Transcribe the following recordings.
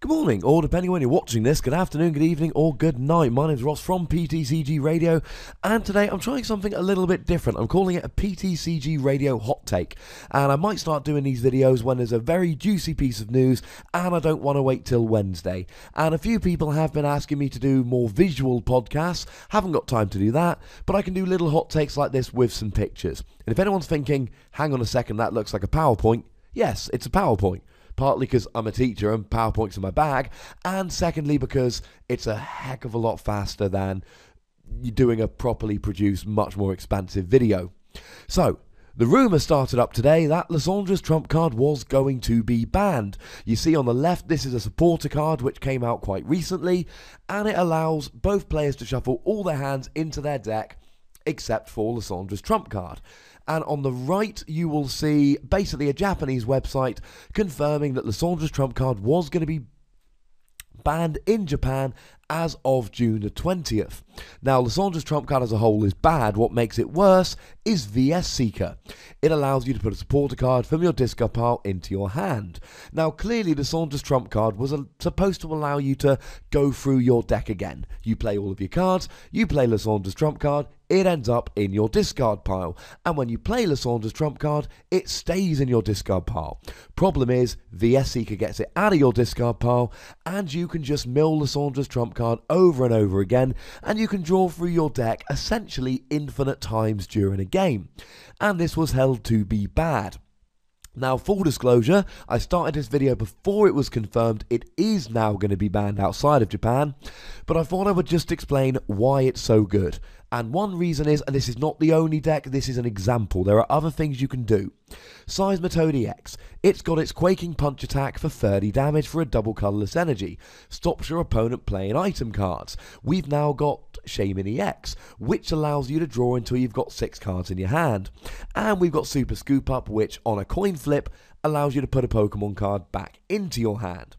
Good morning, or depending on when you're watching this, good afternoon, good evening, or good night. My name's Ross from PTCGRadio, and today I'm trying something a little bit different. I'm calling it a PTCGRadio Hot Take, and I might start doing these videos when there's a very juicy piece of news, and I don't want to wait till Wednesday. And a few people have been asking me to do more visual podcasts. Haven't got time to do that, but I can do little hot takes like this with some pictures. And if anyone's thinking, hang on a second, that looks like a PowerPoint, yes, it's a PowerPoint. Partly because I'm a teacher and PowerPoint's in my bag, and secondly because it's a heck of a lot faster than doing a properly produced, much more expansive video. So, the rumour started up today that Lysandre's trump card was going to be banned. You see on the left, this is a supporter card which came out quite recently, and it allows both players to shuffle all their hands into their deck except for Lysandre's trump card. And on the right, you will see basically a Japanese website confirming that Lysandre's trump card was going to be banned in Japan as of June the 20th. Now, Lysandre's trump card as a whole is bad. What makes it worse is VS Seeker. It allows you to put a supporter card from your discard pile into your hand. Now, clearly, Lysandre's trump card was supposed to allow you to go through your deck again. You play all of your cards, you play Lysandre's trump card, it ends up in your discard pile. And when you play Lysandre's trump card, it stays in your discard pile. Problem is, VS Seeker gets it out of your discard pile, and you can just mill Lysandre's trump card over and over again, and you can draw through your deck essentially infinite times during a game. And this was held to be bad. Now, full disclosure, I started this video before it was confirmed it is now going to be banned outside of Japan, but I thought I would just explain why it's so good. And one reason is, and this is not the only deck, this is an example, there are other things you can do. Seismitoad EX, it's got its Quaking Punch attack for 30 damage for a double colourless energy, stops your opponent playing item cards. We've now got Shaman EX, which allows you to draw until you've got 6 cards in your hand. And we've got Super Scoop Up, which on a coin flip allows you to put a Pokemon card back into your hand.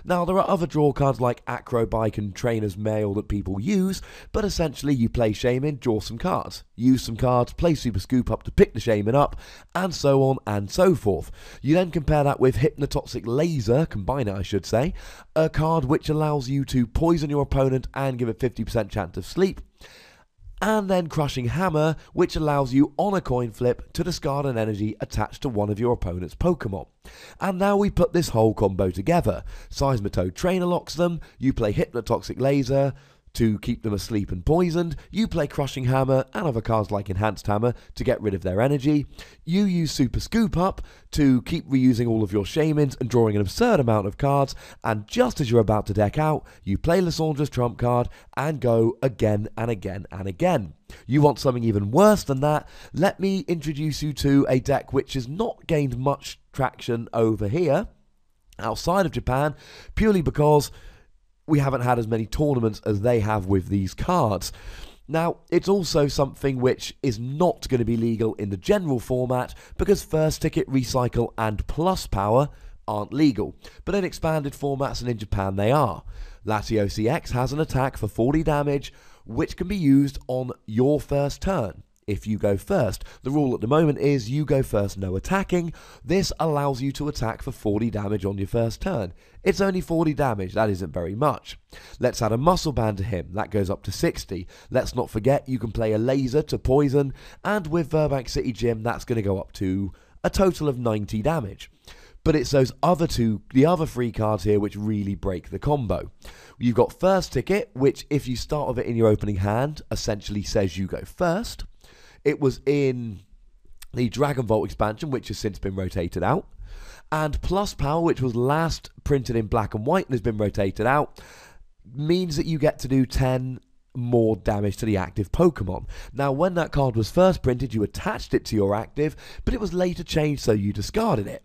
Now, there are other draw cards like Acrobike and Trainer's Mail that people use, but essentially you play Shaman, draw some cards, use some cards, play Super Scoop Up to pick the Shaman up, and so on and so forth. You then compare that with Hypnotoxic Laser, combine it I should say, a card which allows you to poison your opponent and give a 50% chance of sleep. And then Crushing Hammer, which allows you on a coin flip to discard an energy attached to one of your opponent's Pokemon. And now we put this whole combo together. Seismitoad Trainer locks them, you play Hypnotoxic Laser to keep them asleep and poisoned, you play Crushing Hammer and other cards like Enhanced Hammer to get rid of their energy, you use Super Scoop Up to keep reusing all of your Shamans and drawing an absurd amount of cards, and just as you're about to deck out, you play Lysandre's trump card and go again and again and again. You want something even worse than that? Let me introduce you to a deck which has not gained much traction over here, outside of Japan, purely because we haven't had as many tournaments as they have with these cards. Now, it's also something which is not going to be legal in the general format because First Ticket, Recycle and Plus Power aren't legal, but in expanded formats and in Japan they are. Latios EX has an attack for 40 damage which can be used on your first turn. If you go first, the rule at the moment is you go first, no attacking. This allows you to attack for 40 damage on your first turn. It's only 40 damage, that isn't very much. Let's add a muscle band to him, that goes up to 60. Let's not forget you can play a laser to poison, and with Burbank City Gym that's going to go up to a total of 90 damage. But it's those other two, the other 3 cards here which really break the combo. You've got First Ticket, which if you start with it in your opening hand, essentially says you go first. It was in the Dragon Vault expansion, which has since been rotated out. And Plus Power, which was last printed in black and white and has been rotated out, means that you get to do 10 more damage to the active Pokemon. Now, when that card was first printed, you attached it to your active, but it was later changed so you discarded it.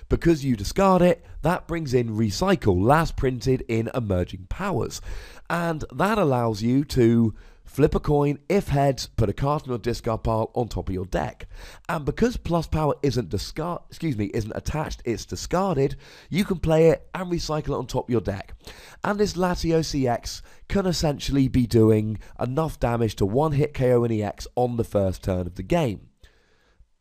Because you discard it, that brings in Recycle, last printed in Emerging Powers. And that allows you to flip a coin, if heads, put a card in your discard pile on top of your deck. And because Plus Power isn't attached, it's discarded, you can play it and recycle it on top of your deck. And this Latios EX can essentially be doing enough damage to one hit KO an EX on the first turn of the game.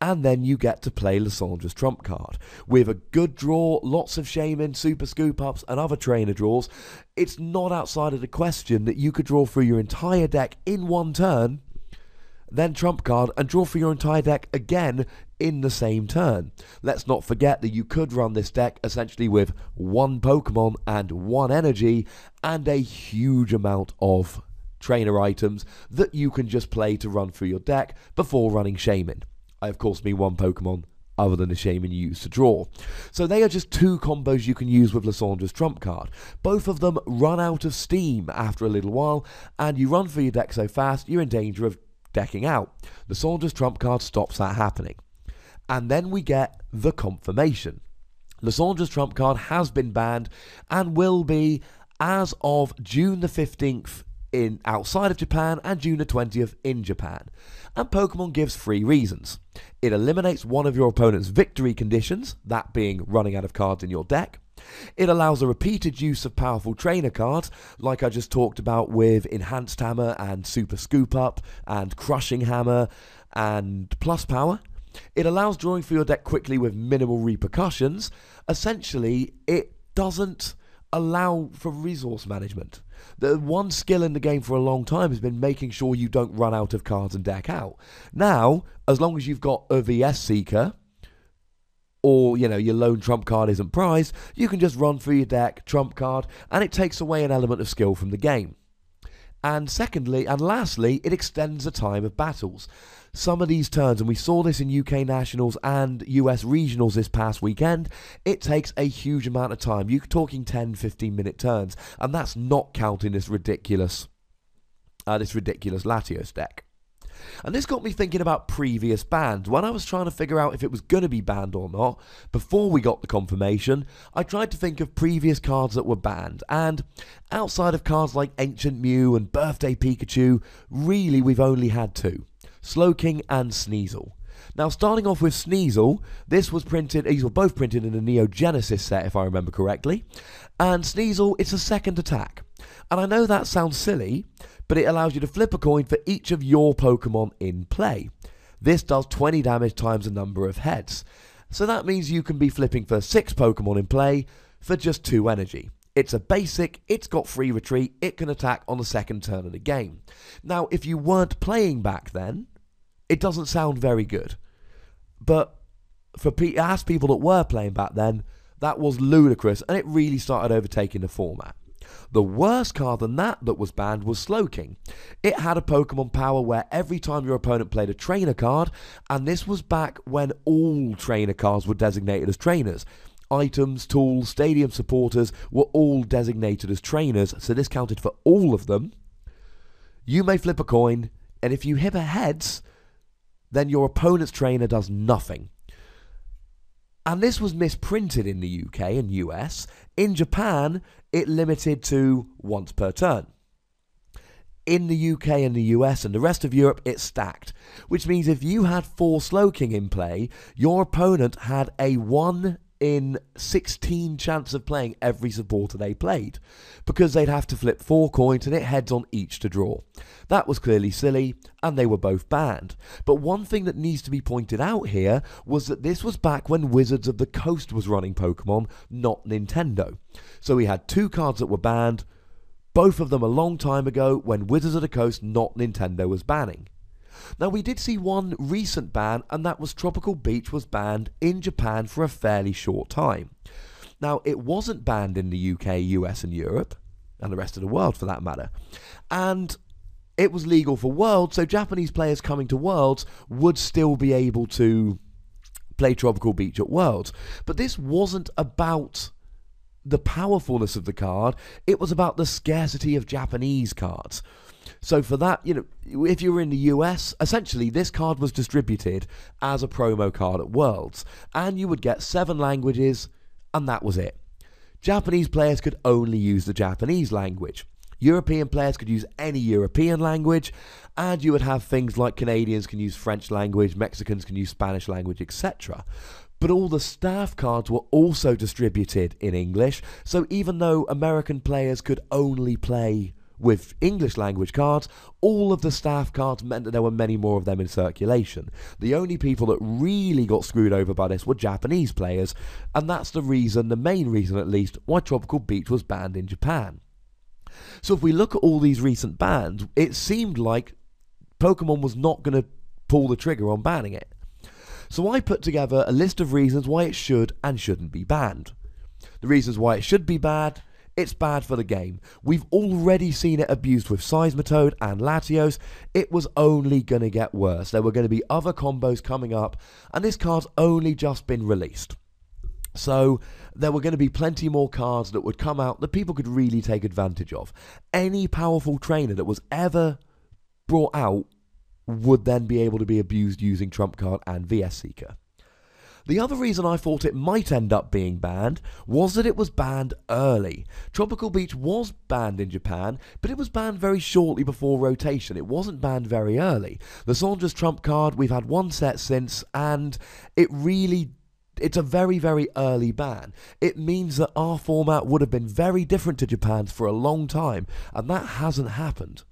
and then you get to play Lysandre's trump card. With a good draw, lots of Shaman, super scoop-ups, and other trainer draws, it's not outside of the question that you could draw through your entire deck in one turn, then trump card, and draw for your entire deck again in the same turn. Let's not forget that you could run this deck essentially with one Pokemon and one energy, and a huge amount of trainer items that you can just play to run through your deck before running Shaman. I of course mean one Pokemon other than the Shaman you use to draw. So they are just two combos you can use with Lysandre's trump card. Both of them run out of steam after a little while, and you run through your deck so fast you're in danger of decking out. Lysandre's trump card stops that happening. And then we get the confirmation. Lysandre's trump card has been banned and will be as of June the 15th in outside of Japan and June the 20th in Japan. And Pokemon gives 3 reasons. It eliminates one of your opponent's victory conditions, that being running out of cards in your deck. It allows a repeated use of powerful trainer cards, like I just talked about with Enhanced Hammer and Super Scoop Up and Crushing Hammer and Plus Power. It allows drawing for your deck quickly with minimal repercussions. Essentially, it doesn't allow for resource management. The one skill in the game for a long time has been making sure you don't run out of cards and deck out. Now, as long as you've got a VS Seeker, or, you know, your lone trump card isn't prized, you can just run through your deck, trump card, and it takes away an element of skill from the game. And secondly, and lastly, it extends the time of battles. Some of these turns, and we saw this in UK Nationals and US Regionals this past weekend, it takes a huge amount of time. You're talking 10-15 minute turns, and that's not counting this ridiculous Latios deck. And this got me thinking about previous bans. When I was trying to figure out if it was going to be banned or not, before we got the confirmation, I tried to think of previous cards that were banned. And outside of cards like Ancient Mew and Birthday Pikachu, really we've only had 2. Slowking and Sneasel. Now, starting off with Sneasel, these were both printed in the Neo Genesis set, if I remember correctly. And Sneasel, it's a second attack. And I know that sounds silly, but it allows you to flip a coin for each of your Pokemon in play. This does 20 damage times the number of heads. So that means you can be flipping for 6 Pokemon in play for just 2 energy. It's a basic, it's got free retreat, it can attack on the second turn of the game. Now, if you weren't playing back then, it doesn't sound very good. But as people that were playing back then, that was ludicrous, and it really started overtaking the format. The worst card than that was banned was Slowking. It had a Pokemon power where every time your opponent played a trainer card, and this was back when all trainer cards were designated as trainers. Items, tools, stadium supporters were all designated as trainers, so this counted for all of them. You may flip a coin, and if you hit a heads, then your opponent's trainer does nothing. And this was misprinted in the UK and US. In Japan, it limited to once per turn. In the UK and the US and the rest of Europe, it stacked. Which means if you had 4 Slowking in play, your opponent had a 1 in 16 chance of playing every supporter they played, because they'd have to flip 4 coins and hit heads on each to draw. That was clearly silly, and they were both banned. But one thing that needs to be pointed out here was that this was back when Wizards of the Coast was running Pokemon, not Nintendo. So we had 2 cards that were banned, both of them a long time ago when Wizards of the Coast, not Nintendo, was banning. Now, we did see one recent ban, and that was Tropical Beach was banned in Japan for a fairly short time. Now, it wasn't banned in the UK, US and Europe, and the rest of the world for that matter. And it was legal for Worlds, so Japanese players coming to Worlds would still be able to play Tropical Beach at Worlds. But this wasn't about the powerfulness of the card, it was about the scarcity of Japanese cards. So for that, you know, if you were in the US, essentially this card was distributed as a promo card at Worlds, and you would get 7 languages, and that was it. Japanese players could only use the Japanese language. European players could use any European language, and you would have things like Canadians can use French language, Mexicans can use Spanish language, etc. But all the staff cards were also distributed in English, so even though American players could only play with English language cards, all of the staff cards meant that there were many more of them in circulation. The only people that really got screwed over by this were Japanese players, and that's the main reason at least, why Tropical Beach was banned in Japan. So if we look at all these recent bans, it seemed like Pokemon was not going to pull the trigger on banning it. So I put together a list of reasons why it should and shouldn't be banned. The reasons why it should be bad: it's bad for the game. We've already seen it abused with Seismitoad and Latios. It was only going to get worse. There were going to be other combos coming up, and this card's only just been released. So there were going to be plenty more cards that would come out that people could really take advantage of. Any powerful trainer that was ever brought out would then be able to be abused using Trump Card and VS Seeker. The other reason I thought it might end up being banned was that it was banned early. Tropical Beach was banned in Japan, but it was banned very shortly before rotation. It wasn't banned very early. Lysandre's Trump Card, we've had one set since, and it's a very, very early ban. It means that our format would have been very different to Japan's for a long time, and that hasn't happened.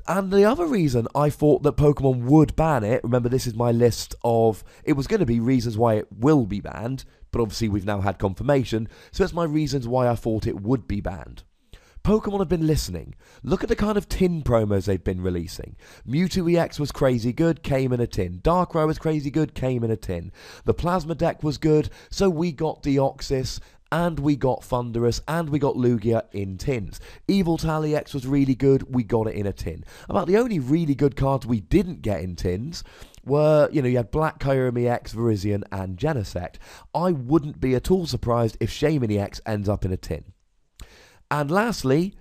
And the other reason I thought that Pokemon would ban it, remember this is my list of, it was going to be reasons why it will be banned, but obviously we've now had confirmation, so it's my reasons why I thought it would be banned. Pokemon have been listening. Look at the kind of tin promos they've been releasing. Mewtwo EX was crazy good, came in a tin. Darkrai was crazy good, came in a tin. The Plasma deck was good, so we got Deoxys, and we got Thundurus, and we got Lugia in tins. Yveltal EX was really good, we got it in a tin. About the only really good cards we didn't get in tins were, you had Black Kyurem EX, Virizion, and Genesect. I wouldn't be at all surprised if Shaymin EX ends up in a tin. And lastly,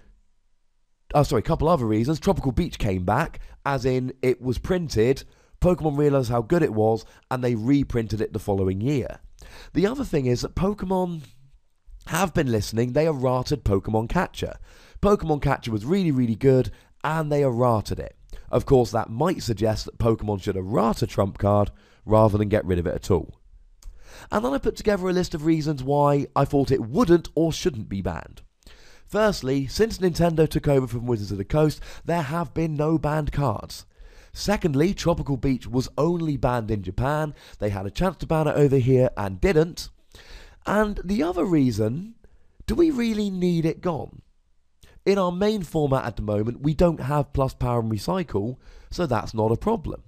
a couple other reasons. Tropical Beach came back, as in it was printed, Pokemon realised how good it was, and they reprinted it the following year. The other thing is that Pokemon have been listening. They errated Pokemon Catcher. Pokemon Catcher was really, really good, and they errated it. Of course, that might suggest that Pokemon should errata Trump Card rather than get rid of it at all. And then I put together a list of reasons why I thought it wouldn't or shouldn't be banned. Firstly, since Nintendo took over from Wizards of the Coast, there have been no banned cards. Secondly, Tropical Beach was only banned in Japan. They had a chance to ban it over here and didn't. And the other reason, do we really need it gone? In our main format at the moment, we don't have Plus Power and Recycle, so that's not a problem.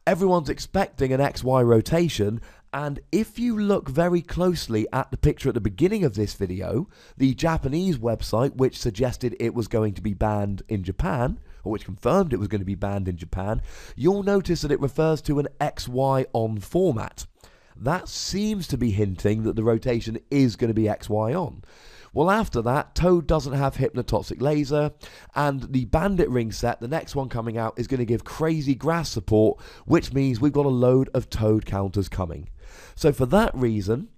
Everyone's expecting an XY rotation, and if you look very closely at the picture at the beginning of this video, the Japanese website which suggested it was going to be banned in Japan, or which confirmed it was going to be banned in Japan, you'll notice that it refers to an XY on format. That seems to be hinting that the rotation is going to be XY on. Well, after that, Toad doesn't have Hypnotoxic Laser, and the Bandit Ring set, the next one coming out, is going to give crazy grass support, which means we've got a load of Toad counters coming. So for that reason,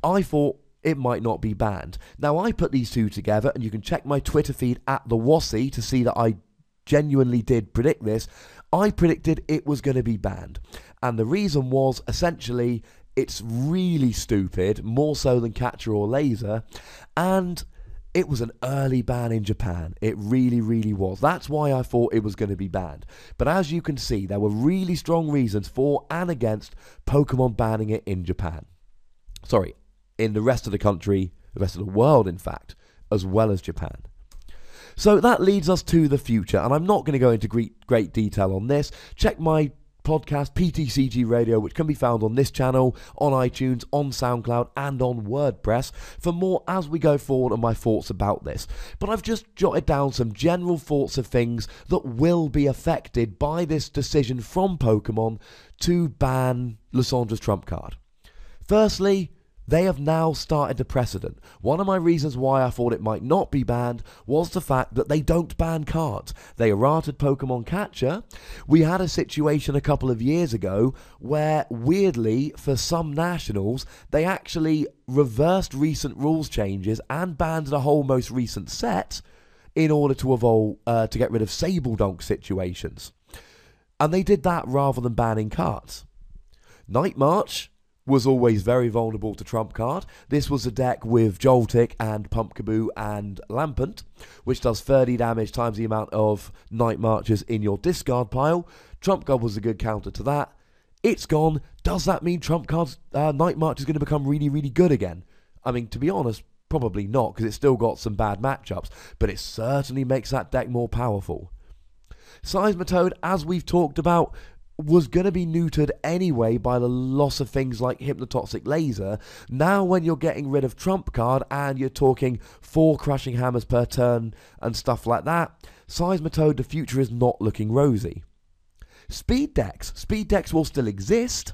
I thought it might not be banned. Now, I put these two together, and you can check my Twitter feed at the Wassy to see that I genuinely did predict this. I predicted it was going to be banned, and the reason was essentially it's really stupid, more so than Catcher or Laser, and it was an early ban in Japan. It really, really was. That's why I thought it was going to be banned. But as you can see, there were really strong reasons for and against Pokemon banning it in Japan. Sorry, in the rest of the country, the rest of the world, in fact, as well as Japan. So that leads us to the future, and I'm not going to go into great detail on this. Check my podcast, PTCGRadio, which can be found on this channel, on iTunes, on SoundCloud, and on WordPress for more as we go forward on my thoughts about this. But I've just jotted down some general thoughts of things that will be affected by this decision from Pokemon to ban Lysandre's Trump Card. Firstly, they have now started a precedent. One of my reasons why I thought it might not be banned was the fact that they don't ban cards. They errated Pokemon Catcher. We had a situation a couple of years ago where, weirdly, for some nationals, they actually reversed recent rules changes and banned the whole most recent set in order to get rid of Sable Donk situations. And they did that rather than banning cards. Night March was always very vulnerable to trump card. This was a deck with Joltik and Pumpkaboo and Lampant, which does 30 damage times the amount of Night Marches in your discard pile. Trump card was a good counter to that. It's gone. Does that mean trump card's Night March is going to become really, really good again? I mean, to be honest, probably not, because it's still got some bad matchups, but it certainly makes that deck more powerful. Seismitoad, as we've talked about, was going to be neutered anyway by the loss of things like Hypnotoxic Laser. Now when you're getting rid of trump card and you're talking 4 crushing hammers per turn and stuff like that, Seismitoad, the future is not looking rosy. Speed decks will still exist,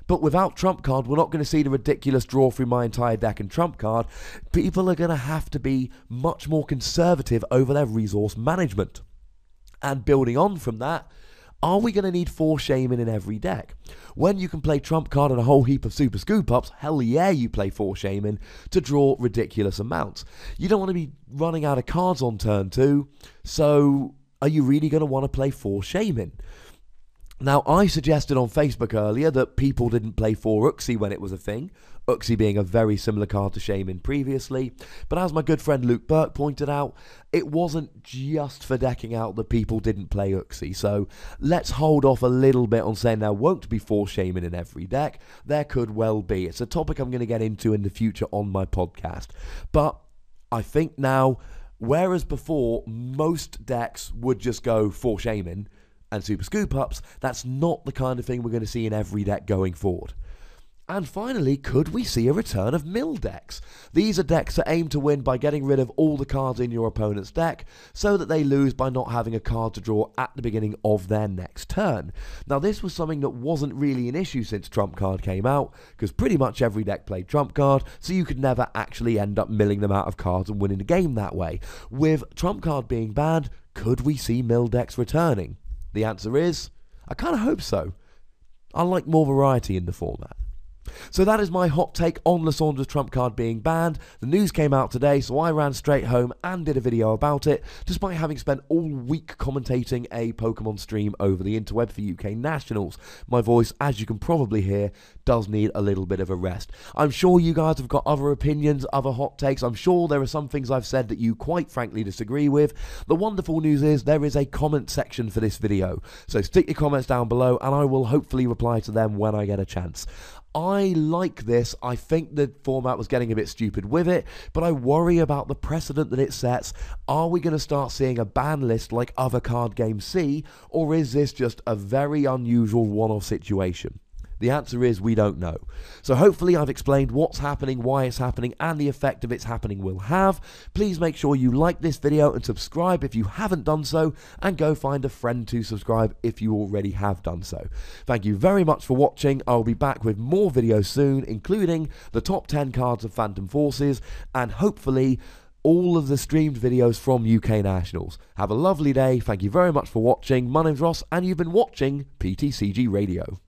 but without trump card, we're not going to see the ridiculous draw through my entire deck and trump card. People are going to have to be much more conservative over their resource management. And building on from that, are we going to need 4 Shaman in every deck? When you can play trump card and a whole heap of super scoop ups, hell yeah, you play 4 Shaman to draw ridiculous amounts. You don't want to be running out of cards on turn 2, so are you really going to want to play 4 Shaman? Now, I suggested on Facebook earlier that people didn't play 4 Uxie when it was a thing, Uxie being a very similar card to Shaman previously, but as my good friend Luke Burke pointed out, it wasn't just for decking out that people didn't play Uxie, so let's hold off a little bit on saying there won't be 4 Shaman in every deck. There could well be. It's a topic I'm going to get into in the future on my podcast, but I think now, whereas before most decks would just go 4 Shaman and super scoop ups, that's not the kind of thing we're going to see in every deck going forward. And finally, could we see a return of mill decks? These are decks that aim to win by getting rid of all the cards in your opponent's deck so that they lose by not having a card to draw at the beginning of their next turn. Now, this was something that wasn't really an issue since trump card came out, because pretty much every deck played trump card, so you could never actually end up milling them out of cards and winning the game that way. With trump card being banned, could we see mill decks returning? The answer is, I kind of hope so. I like more variety in the format. So that is my hot take on Lysandre's trump card being banned. The news came out today, so I ran straight home and did a video about it, despite having spent all week commentating a Pokemon stream over the interweb for UK Nationals. My voice, as you can probably hear, does need a little bit of a rest. I'm sure you guys have got other opinions, other hot takes. I'm sure there are some things I've said that you quite frankly disagree with. The wonderful news is there is a comment section for this video, so stick your comments down below and I will hopefully reply to them when I get a chance. I like this. I think the format was getting a bit stupid with it, but I worry about the precedent that it sets. Are we going to start seeing a ban list like other card games see, or is this just a very unusual one-off situation? The answer is we don't know. So hopefully I've explained what's happening, why it's happening, and the effect of its happening will have. Please make sure you like this video and subscribe if you haven't done so, and go find a friend to subscribe if you already have done so. Thank you very much for watching. I'll be back with more videos soon, including the top 10 cards of Phantom Forces, and hopefully all of the streamed videos from UK Nationals. Have a lovely day. Thank you very much for watching. My name's Ross, and you've been watching PTCG Radio.